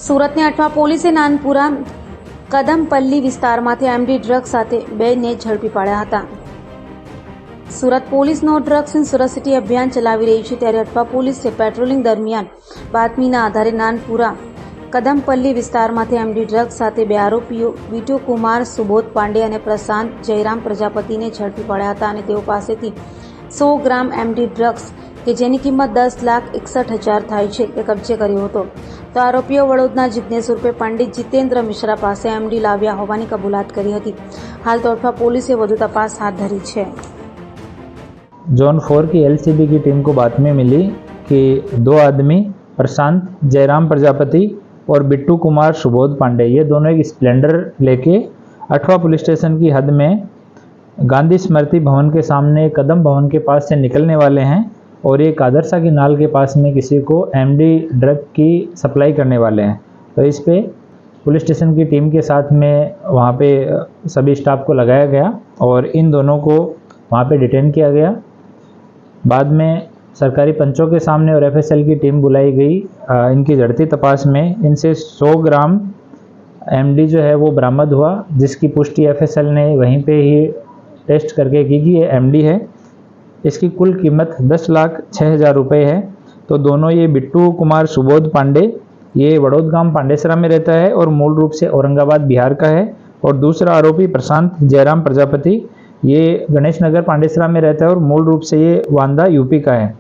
સુરતની અઠવા પોલીસે નાનપુરા કદમપલ્લી વિસ્તારમાંથી એમડી ડ્રગ્સ સાથે 2 ને ઝડપી પાડ્યા હતા. સુરત પોલીસનો ડ્રગ્સ ઇન સુરત સિટી અભિયાન ચલાવી રહી છે, ત્યારે અઠવા પોલીસે પેટ્રોલિંગ દરમિયાન બાતમીના આધારે નાનપુરા કદમપલ્લી વિસ્તારમાંથી એમડી ડ્રગ્સ સાથે 2 આરોપીઓ વિટુ કુમાર સુબોધ પાંડે અને પ્રશાંત જયરામ પ્રજાપતિને ઝડપી પાડ્યા હતા અને તેઓ પાસેથી 100 ગ્રામ એમડી ડ્રગ્સ કે જેની કિંમત 10,61,000 થાય છે તે કબજે કર્યો હતો. તો આરોપીઓ વડોદના જિજ્ઞેશ ઉર્ફે પંડિત જીતેન્દ્ર મિશ્રા પાસે એમડી લાવ્યા હોવાની કબૂલાત કરી હતી. हाल तो अठवा पुलिस से વધુ तपास हाथ धरी है. जोन 4 की एलसीबी की टीम को बात में मिली कि 2 आदमी प्रशांत जयराम प्रजापति और बिट्टू कुमार सुबोध पांडे ये दोनों एक स्प्लेंडर लेके अठवा पुलिस स्टेशन की हद में गांधी स्मृति भवन के सामने कदम भवन के पास से निकलने वाले हैं और एक आदर्शा की नाल के पास में किसी को एमडी ड्रग की सप्लाई करने वाले हैं. तो इस पे पुलिस स्टेशन की टीम के साथ में वहाँ पे सभी स्टाफ को लगाया गया और इन दोनों को वहाँ पे डिटेन किया गया. बाद में सरकारी पंचों के सामने और एफएसएल की टीम बुलाई गई. इनकी जड़ती तपास में इनसे 100 ग्राम एमडी जो है वो बरामद हुआ, जिसकी पुष्टि एफएसएल ने वहीं पे ही टेस्ट करके की कि ये एमडी है. इसकी कुल कीमत 10,06,000 रुपये है. तो दोनों ये बिट्टू कुमार सुबोध पांडे ये वडोद गांव पांडेसरा में रहता है और मूल रूप से औरंगाबाद बिहार का है. और दूसरा आरोपी प्रशांत जयराम प्रजापति ये गणेश नगर पांडेसरा में रहता है और मूल रूप से ये वांदा यूपी का है.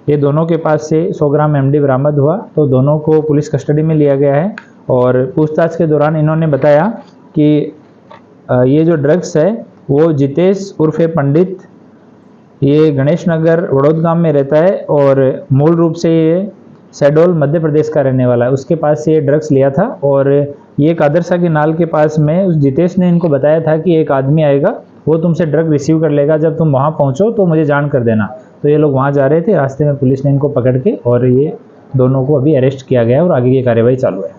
ये दोनों के पास से 100 ग्राम एमडी बरामद हुआ. तो दोनों को पुलिस कस्टडी में लिया गया है और पूछताछ के दौरान इन्होंने बताया कि ये जो ड्रग्स है वो जितेश उर्फे पंडित ये गणेश नगर वडोद गांव में रहता है और मूल रूप से ये शहडोल मध्य प्रदेश का रहने वाला है. उसके पास से ये ड्रग्स लिया था और ये एक आदर्शा की नाल के पास में उस जितेश ने इनको बताया था कि एक आदमी आएगा, वो तुमसे ड्रग रिसीव कर लेगा, जब तुम वहाँ पहुँचो तो मुझे जान कर देना. तो ये लोग वहाँ जा रहे थे, रास्ते में पुलिस ने इनको पकड़ के और ये दोनों को अभी अरेस्ट किया गया और आगे की कार्यवाही चालू है.